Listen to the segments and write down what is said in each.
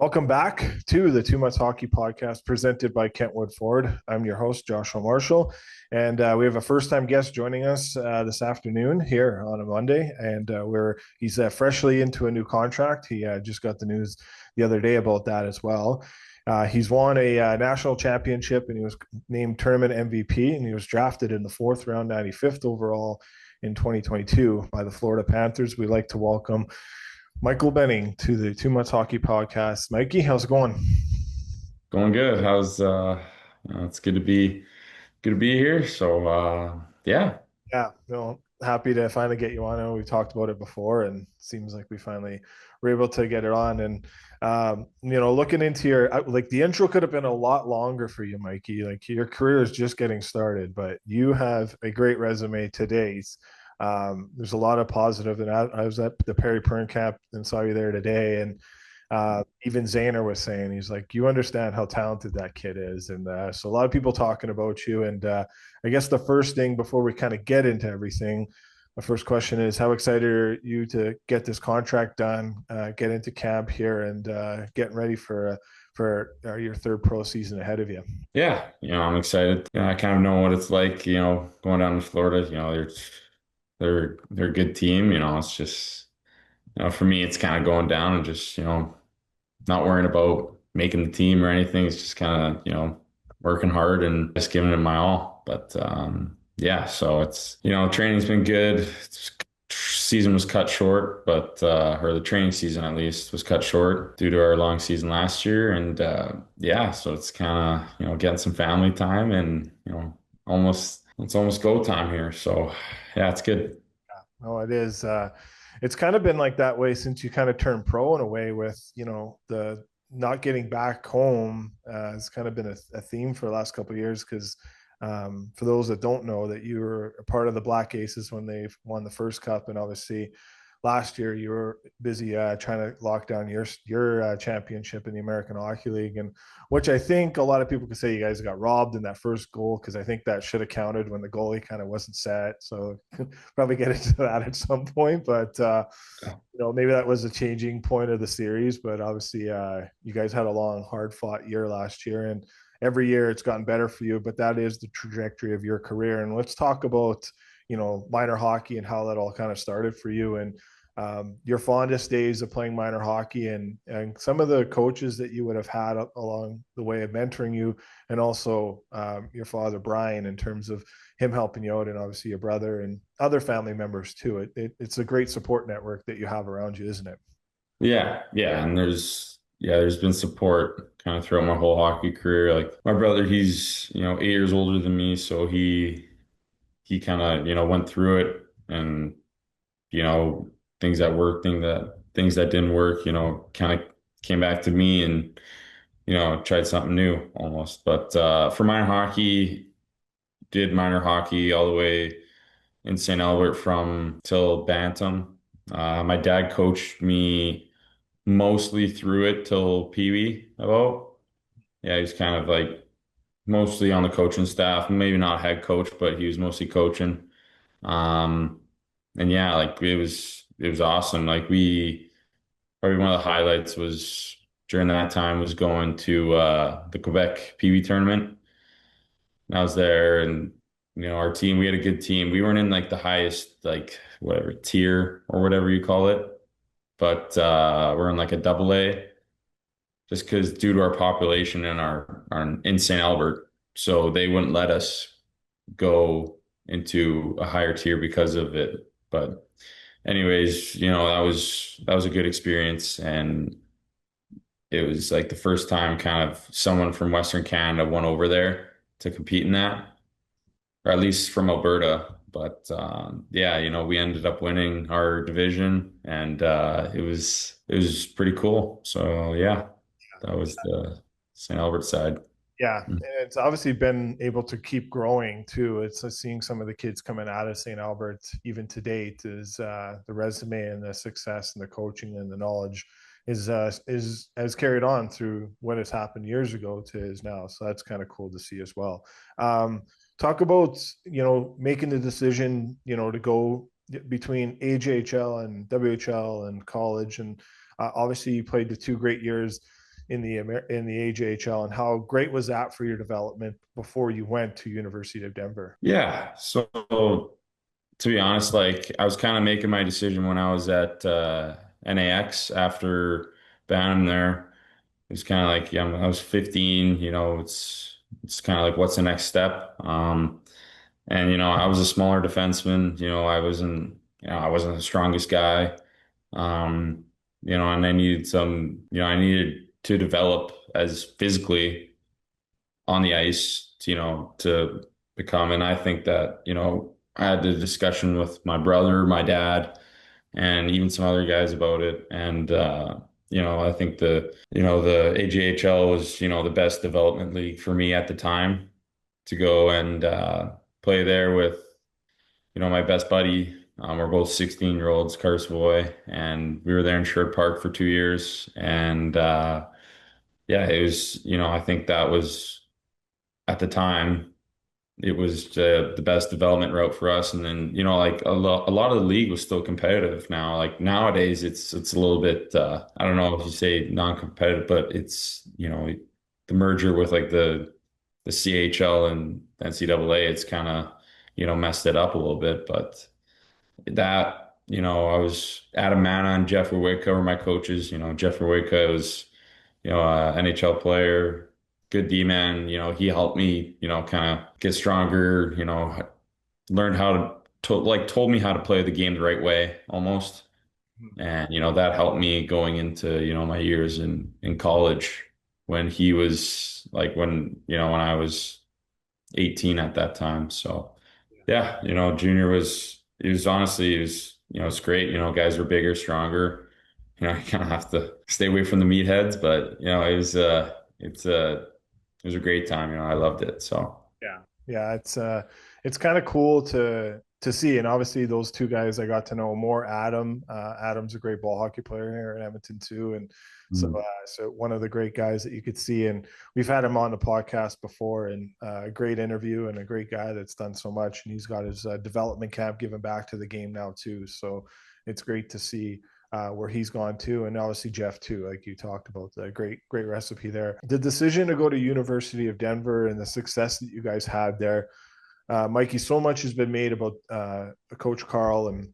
Welcome back to the 2 Months Hockey Podcast presented by Kentwood Ford. I'm your host, Joshua Marshall, and we have a first-time guest joining us this afternoon here on a Monday, and he's freshly into a new contract. He just got the news the other day about that as well. He's won a national championship, and he was named tournament MVP, and he was drafted in the fourth round, 95th overall in 2022 by the Florida Panthers. We'd like to welcome Michael Benning to the 2 Months Hockey Podcast. Mikey, how's it going? Going good. It's good to be here. Yeah. Yeah, no, happy to finally get you on. I know we talked about it before, and it seems like we finally were able to get it on. And looking into like the intro could have been a lot longer for you, Mikey. Like your career is just getting started, but you have a great resume today. There's a lot of positive, and I was at the Perry Pern camp and saw you there today, and even Zayner was saying, he's like, you understand how talented that kid is. And so a lot of people talking about you. And I guess the first thing before we kind of get into everything, the first question is, how excited are you to get this contract done, get into camp here, and getting ready for your third pro season ahead of you? Yeah. I'm excited. I kind of know what it's like, going down to Florida. They're a good team. It's just, for me, it's kind of going down and just, not worrying about making the team or anything. It's just kind of, working hard and just giving it my all. But yeah, so training's been good. Season was cut short, but or the training season at least was cut short due to our long season last year. And yeah, so it's kind of, getting some family time and, it's almost go time here. So yeah, it's good. No, it is. It's kind of been like that way since you kind of turned pro in a way with, the not getting back home has kind of been a theme for the last couple of years because for those that don't know that you were a part of the Black Aces when they won the first cup, and obviously last year you were busy trying to lock down your championship in the American Hockey League, and which I think a lot of people could say you guys got robbed in that first goal because I think that should have counted when the goalie kind of wasn't set. So probably get into that at some point, but maybe that was a changing point of the series. But obviously, you guys had a long, hard fought year last year, and every year it's gotten better for you. But that is the trajectory of your career. And let's talk about minor hockey and how that all kind of started for you and your fondest days of playing minor hockey and some of the coaches that you would have had along the way of mentoring you, and also your father Brian in terms of him helping you out, and obviously your brother and other family members too. It's a great support network that you have around you, isn't it? Yeah, yeah, and there's been support kind of throughout my whole hockey career. Like my brother, he's 8 years older than me, so he kind of went through it, and you know things that worked, things that didn't work, kind of came back to me, and tried something new almost. But for minor hockey, did minor hockey all the way in St. Albert from till Bantam. My dad coached me mostly through it till Pee Wee about. Yeah, he's kind of like mostly on the coaching staff, maybe not head coach, but he was mostly coaching. Um, and yeah, like it was awesome. Like we probably one of the highlights was during that time was going to the Quebec Pee Wee tournament. And I was there, and our team, we had a good team. We weren't in like the highest like whatever tier or whatever you call it, but we're in like a double A just because due to our population and our in St. Albert, so they wouldn't let us go into a higher tier because of it. But anyways, that was a good experience, and it was like the first time kind of someone from Western Canada went over there to compete in that, or at least from Alberta. But yeah, we ended up winning our division, and it was pretty cool. So yeah, that was the St. Albert side. Yeah, Mm. and it's obviously been able to keep growing too. It's seeing some of the kids coming out of St. Albert even to date is the resume and the success and the coaching and the knowledge is has carried on through what has happened years ago to is now. So that's kind of cool to see as well. Talk about making the decision to go between AJHL and WHL and college, and obviously you played the two great years in the AJHL, and how great was that for your development before you went to University of Denver? Yeah. So to be honest, like I was kind of making my decision when I was at NAX after Bantam there. It was kind of like, yeah, I was 15, it's kind of like what's the next step? And I was a smaller defenseman, I wasn't the strongest guy. Um, and I needed to develop as physically on the ice, to become. And I think that, I had the discussion with my brother, my dad, and even some other guys about it. And, I think the AJHL was, the best development league for me at the time to go and play there with, my best buddy. We're both 16-year-olds, Carsavoy, and we were there in Sherwood Park for 2 years. And yeah, it was, I think that was at the time, it was the best development route for us. And then, like a lot of the league was still competitive now. Like nowadays, it's a little bit, I don't know if you say non-competitive, but it's, the merger with like the CHL and NCAA, it's kind of, messed it up a little bit. But that, I was Adam Mana and Jeff Wicka were my coaches. Jeff Wicka was, a NHL player, good D-man. He helped me, kind of get stronger, learn how like told me how to play the game the right way almost. And, that helped me going into, my years in college when he was like when I was 18 at that time. So yeah, junior he was, it's great. Guys were bigger, stronger. You kind of have to stay away from the meatheads, but it was a great time. I loved it. So Yeah. Yeah, it's kind of cool to see. And obviously those two guys I got to know more. Adam's a great ball hockey player here in Edmonton too. And mm, so one of the great guys that you could see. And we've had him on the podcast before, and a great interview, and a great guy that's done so much. And he's got his development camp giving back to the game now too. So it's great to see where he's gone to, and obviously Jeff too, like you talked about, the great recipe there. The decision to go to University of Denver and the success that you guys had there, Mikey, so much has been made about Coach Carl and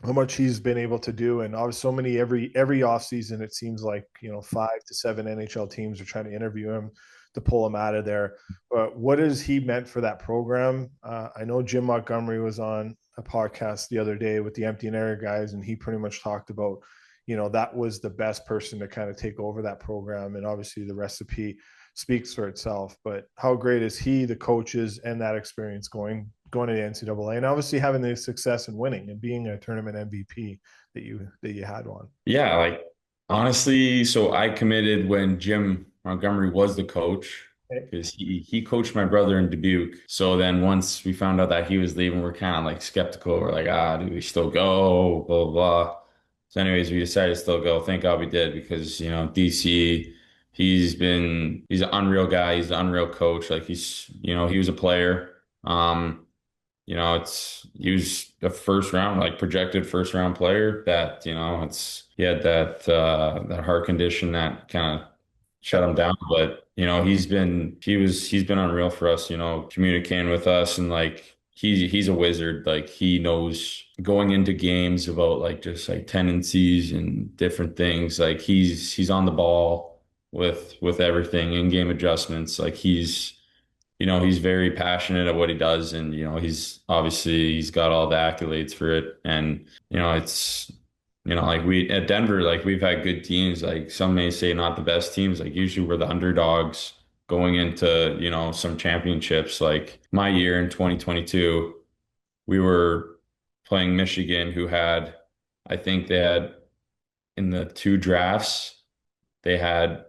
how much he's been able to do, and obviously so many every off season it seems like 5 to 7 NHL teams are trying to interview him to pull him out of there. But what has he meant for that program? I know Jim Montgomery was on a podcast the other day with the Empty Nester guys, and he pretty much talked about that was the best person to kind of take over that program, and obviously the recipe speaks for itself. But how great is he, the coaches, and that experience going to the NCAA, and obviously having the success and winning and being a tournament MVP that you had one. yeah, like honestly, so I committed when Jim Montgomery was the coach because he coached my brother in Dubuque. So then once we found out that he was leaving, we're kind of like skeptical. We're like, do we still go? Blah, blah, blah. So anyways, we decided to still go. Thank God we did because, DC, he's an unreal guy. He's an unreal coach. Like he was a player. He was a first round, like projected first round player that, he had that heart condition that kind of shut him down. But, he's been unreal for us, communicating with us and like he's a wizard. Like he knows going into games about like just like tendencies and different things. Like he's on the ball with everything in game adjustments. Like he's very passionate at what he does, and he's got all the accolades for it. And it's like we at Denver, like we've had good teams. Like some may say not the best teams. Like usually we're the underdogs going into some championships. Like my year in 2022, we were playing Michigan, who had, I think they had in the two drafts, they had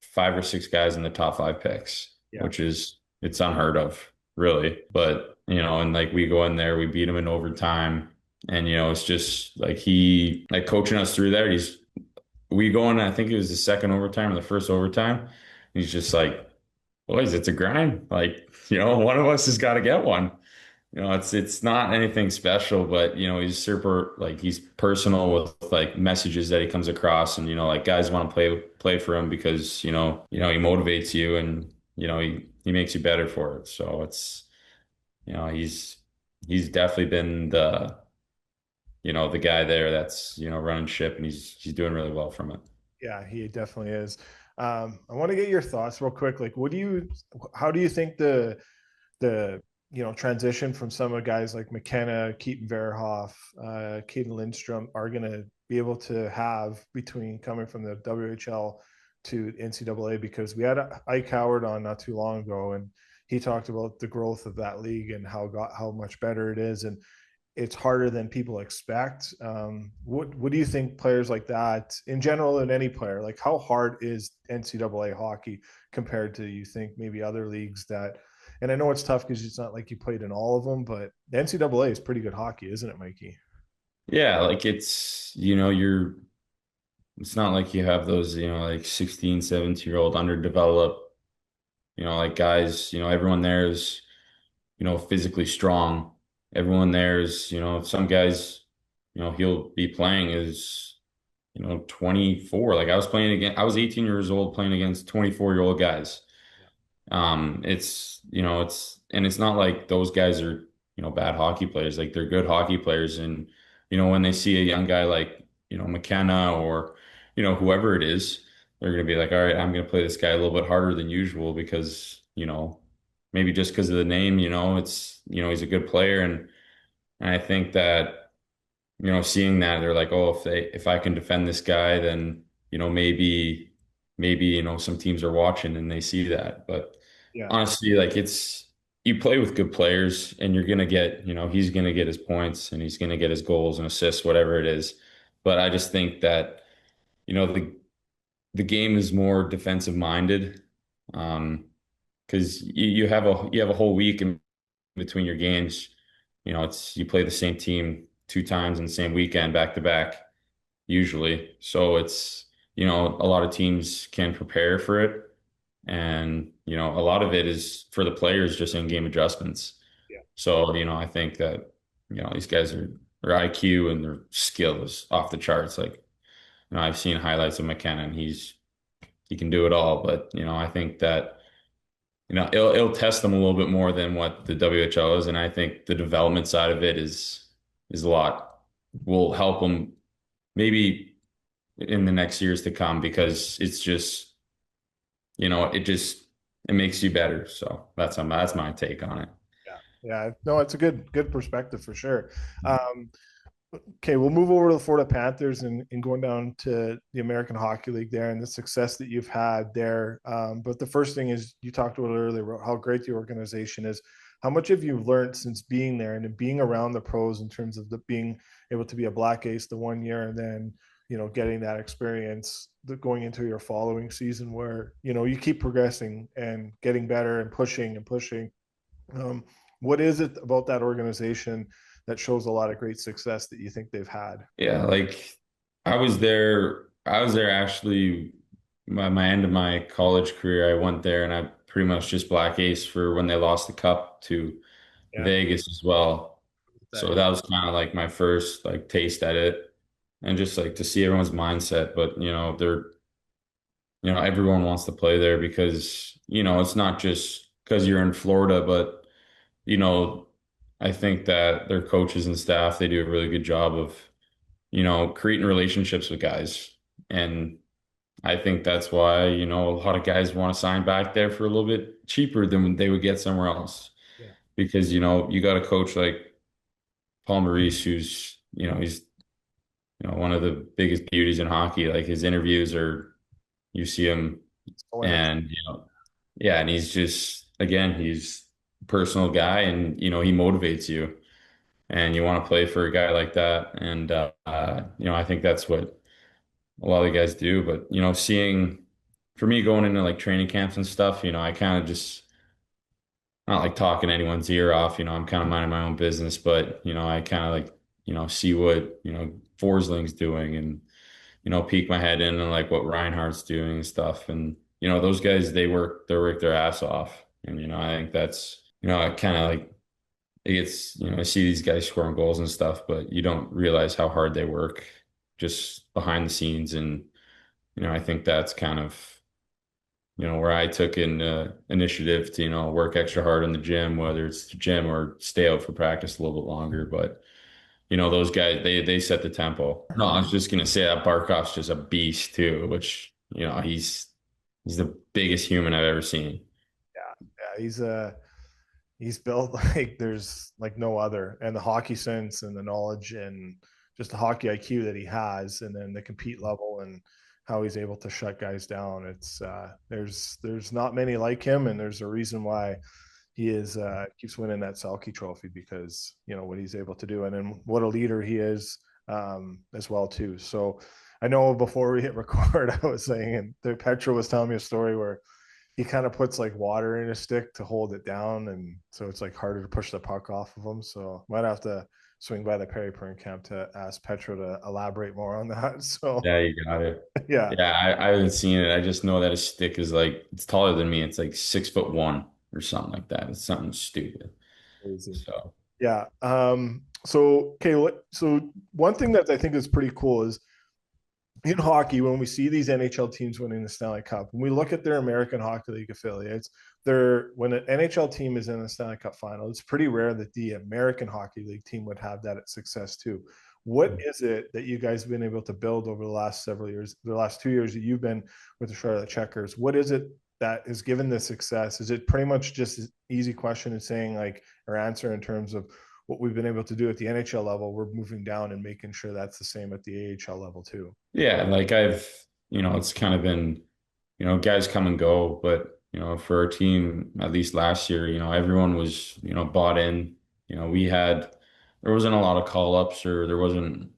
5 or 6 guys in the top 5 picks, Yeah. which is it's unheard of, really. But and like we go in there, we beat him in overtime, and it's just like he like coaching us through there. We go in, I think it was the second overtime or the first overtime. He's just like, boys, it's a grind. Like, one of us has got to get one. it's not anything special, but he's super like he's personal with like messages that he comes across, and like guys want to play for him because he motivates you, and he makes you better for it. So it's he's definitely been the guy there that's running ship, and he's doing really well from it. Yeah, he definitely is. I want to get your thoughts real quick. Like, how do you think the transition from some of the guys like McKenna, Keaton Verhoff, Caden Lindstrom are going to be able to have between coming from the WHL to NCAA? Because we had Ike Howard on not too long ago, and he talked about the growth of that league and how much better it is, and it's harder than people expect. What do you think players like that in general, and any player, like how hard is NCAA hockey compared to, you think, maybe other leagues that, and I know it's tough because it's not like you played in all of them, but the NCAA is pretty good hockey, isn't it, Mikey? Yeah, like it's not like you have those like 16, 17-year-old underdeveloped like guys. Everyone there is physically strong. Everyone there is, some guys, he'll be playing is, 24. Like I was 18 years old playing against 24-year-old guys. And it's not like those guys are, bad hockey players. Like they're good hockey players. And, when they see a young guy like, McKenna or, whoever it is, they're going to be like, all right, I'm going to play this guy a little bit harder than usual because, maybe just because of the name, he's a good player. And I think that, seeing that they're like, oh, if I can defend this guy, then, maybe, some teams are watching and they see that. But Yeah, honestly, like you play with good players and you're gonna get, he's gonna get his points and he's gonna get his goals and assists, whatever it is. But I just think that, the game is more defensive minded. Because you have a whole week in between your games. It's you play the same team two times in the same weekend back to back usually. So it's, a lot of teams can prepare for it. And, a lot of it is for the players just in-game adjustments. yeah, So, I think that, these guys their IQ and their skill is off the charts. Like, I've seen highlights of McKenna and he can do it all. But, I think that, it'll test them a little bit more than what the WHL is. And I think the development side of it is a lot will help them maybe in the next years to come because it's just, it makes you better. So that's my take on it. yeah, yeah. No, it's a good perspective for sure. Okay, we'll move over to the Florida Panthers and going down to the American Hockey League there and the success that you've had there. But the first thing is, you talked about it earlier, how great the organization is. How much have you learned since being there and being around the pros in terms of being able to be a black ace the 1 year, and then getting that experience going into your following season where you keep progressing and getting better and pushing and pushing. Um, what is it about that organization that shows a lot of great success that you think they've had? Yeah, like I was there actually my end of my college career. I went there and I pretty much just black ace for when they lost the cup to Yeah, Vegas as well. that, So that was kind of like my first like taste at it and just like to see everyone's mindset. But everyone wants to play there because, it's not just because you're in Florida, but you know, I think that their coaches and staff, they do a really good job of, creating relationships with guys. And I think that's why, a lot of guys want to sign back there for a little bit cheaper than they would get somewhere else. yeah, Because, you got a coach like Paul Maurice, who's, he's, one of the biggest beauties in hockey. Like his interviews are, you see him so and, yeah, and he's just, again, he's a personal guy and, he motivates you and you want to play for a guy like that. And, I think that's what a lot of the guys do. But, for me going into like training camps and stuff, I kind of just, not like talking anyone's ear off, I'm kind of minding my own business, but, I kind of like, see what, Forsling's doing and, peek my head in and like what Reinhardt's doing and stuff. And, those guys, they work their ass off. And, I think that's, I kind of like it's, I see these guys scoring goals and stuff, but you don't realize how hard they work just behind the scenes. And, I think that's kind of, where I took an initiative to, work extra hard in the gym, whether it's the gym or stay out for practice a little bit longer. But, those guys, they set the tempo. No, I was just gonna say that Barkov's just a beast too, which, he's the biggest human I've ever seen. Yeah, he's built like there's like no other, and the hockey sense and the knowledge and just the hockey IQ that he has, and then the compete level and how he's able to shut guys down. It's there's not many like him, and there's a reason why he is keeps winning that Selke Trophy, because what he's able to do, and then what a leader he is as well too. So I know before we hit record, I was saying, and Petra was telling me a story where he kind of puts like water in his stick to hold it down, and so it's like harder to push the puck off of him. So might have to swing by the Perry Pern camp to ask Petro to elaborate more on that. So Yeah, you got it. yeah, Yeah, I haven't seen it. I just know that his stick is like it's taller than me. It's like 6'1" or something like that. It's something stupid. crazy. So Yeah. So okay. So one thing that I think is pretty cool is in hockey, when we see these NHL teams winning the Stanley Cup, when we look at their American Hockey League affiliates, they're when an NHL team is in the Stanley Cup final, it's pretty rare that the American Hockey League team would have that success too. What is it that you guys have been able to build over the last several years, the last 2 years that you've been with the Charlotte Checkers? What is it that has given the success? Is it pretty much just an easy question and saying like or answer in terms of what we've been able to do at the NHL level? We're moving down and making sure that's the same at the AHL level too. yeah, like it's kind of been, guys come and go, but for our team, at least last year, everyone was, bought in. There wasn't a lot of call ups or there wasn't,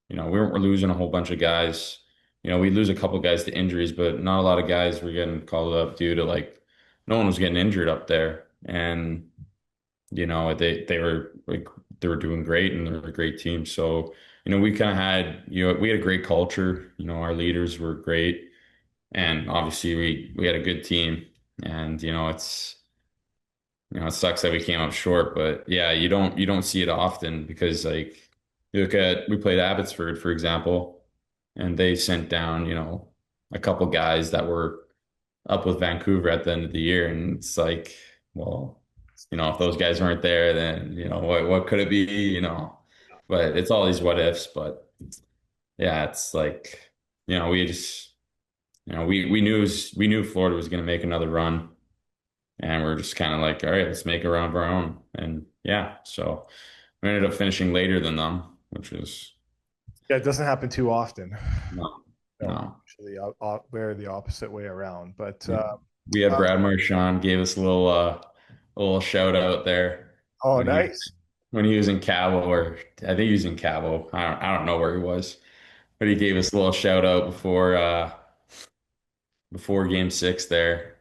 we weren't losing a whole bunch of guys. We lose a couple guys to injuries, but not a lot of guys were getting called up due to like no one was getting injured up there. And they were doing great and they're a great team. So, we kind of had, we had a great culture. Our leaders were great. And obviously we had a good team. And, it sucks that we came up short, but yeah, you don't see it often because like we played Abbotsford, for example, and they sent down, a couple guys that were up with Vancouver at the end of the year. And it's like, well, if those guys weren't there, then, what could it be, but it's all these what ifs. But yeah, it's like, we just, we knew Florida was going to make another run and we're just kind of like, all right, let's make a run of our own. And yeah, so we ended up finishing later than them, which was, Yeah, it doesn't happen too often. no, No, no. actually, we're the opposite way around. But Yeah. We had uh, Brad Marchand gave us a little shout out there oh, when he nice. when he was in Cabo, or I think he was in Cabo. I don't know where he was, but he gave us a little shout out before game 6 there.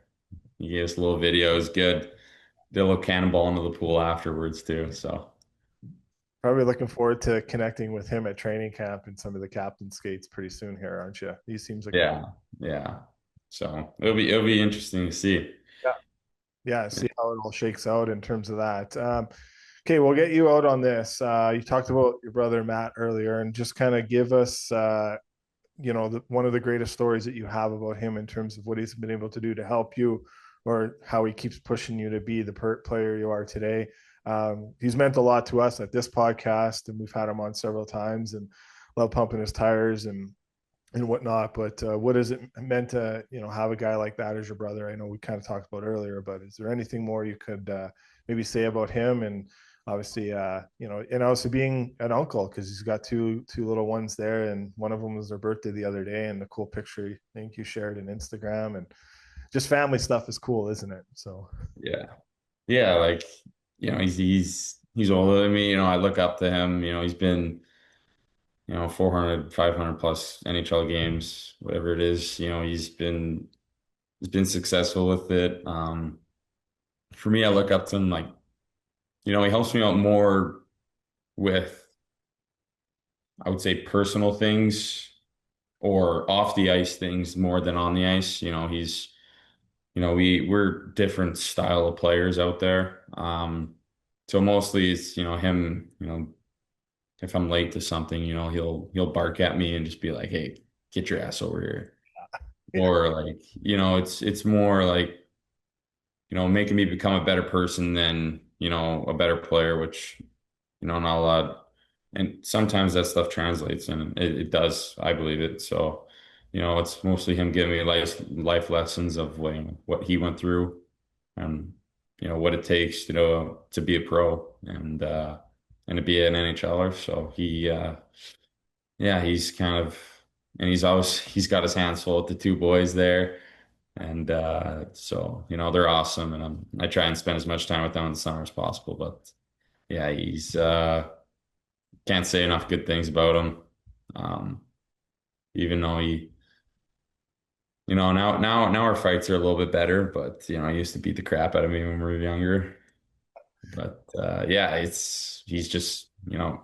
He gave us a little video. It was good. Did a little cannonball into the pool afterwards too. So Probably looking forward to connecting with him at training camp and some of the captain skates pretty soon here, aren't you? He seems like yeah, yeah. So it'll be interesting to see. yeah, yeah. See how it all shakes out in terms of that. Okay, we'll get you out on this. You talked about your brother Matt earlier, and just kind of give us one of the greatest stories that you have about him in terms of what he's been able to do to help you, or how he keeps pushing you to be the player you are today. He's meant a lot to us at this podcast, and we've had him on several times, and love pumping his tires and whatnot. But what is it meant to have a guy like that as your brother? I know we kind of talked about earlier, but is there anything more you could maybe say about him? And obviously, and also being an uncle, because he's got two little ones there, and one of them was their birthday the other day, and the cool picture I think you shared in Instagram, and just family stuff is cool, isn't it? So Yeah, yeah. Like he's older than me. I look up to him. He's been 400, 500 plus NHL games, whatever it is. He's been successful with it. For me, I look up to him like, he helps me out more with, I would say, personal things or off the ice things more than on the ice. We're different style of players out there. So mostly it's, him, if I'm late to something, he'll bark at me and just be like, "Hey, get your ass over here." Yeah. Or like, it's more like, making me become a better person than, a better player, which, not a lot. And sometimes that stuff translates and it does, I believe it. So, it's mostly him giving me life lessons of what he went through and, what it takes, to be a pro and to be an NHLer. So yeah, he's kind of, and he's got his hands full with the two boys there. And so, they're awesome. And I try and spend as much time with them in the summer as possible. But yeah, he's can't say enough good things about him. Um, even though now our fights are a little bit better, but I used to beat the crap out of me when we were younger. But yeah, he's just, a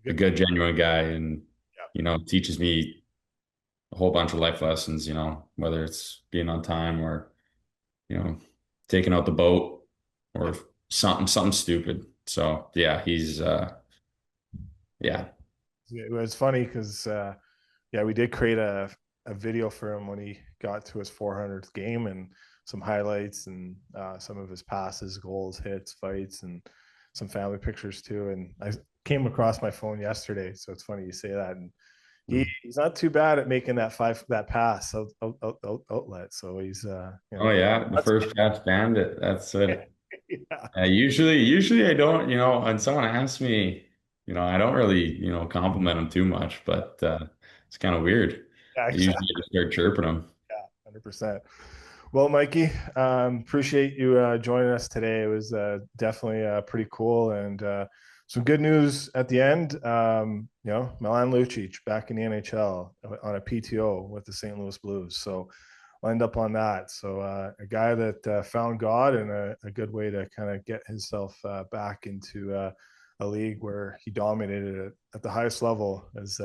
Good. good, genuine guy and, Yeah. teaches me a whole bunch of life lessons, whether it's being on time or, you know, taking out the boat Yeah. or something stupid. So yeah, he's yeah. It was funny because yeah, we did create a video for him when he got to his 400th game and some highlights and some of his passes, goals, hits, fights, and some family pictures too. And I came across my phone yesterday, so it's funny you say that. And he's not too bad at making that pass outlet. So he's Oh yeah, the that's first pass bandit. That's it. yeah, Usually I don't, when someone asks me, I don't really, compliment them too much, but it's kind of weird. yeah, I exactly. usually just start chirping them. Yeah, 100%. Well, Mikey, appreciate you joining us today. It was definitely pretty cool and some good news at the end. Milan Lucic back in the NHL on a PTO with the St. Louis Blues. So I'll end up on that. So a guy that found God and a good way to kind of get himself back into a league where he dominated it at the highest level as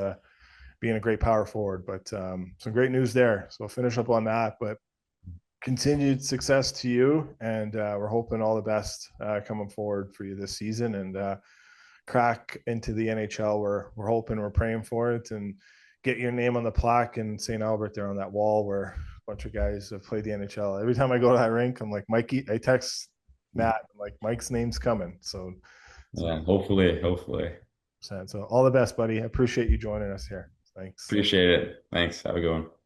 being a great power forward. But some great news there. So I'll finish up on that. But continued success to you, and we're hoping all the best coming forward for you this season and crack into the NHL. We're hoping, we're praying for it, and get your name on the plaque in St. Albert there on that wall where a bunch of guys have played the NHL. Every time I go to that rink, I'm like, Mikey, I text Matt, I'm like, Mike's name's coming. So Yeah, hopefully. so all the best, buddy. I appreciate you joining us here. Thanks. Appreciate it. Thanks. Have a good one.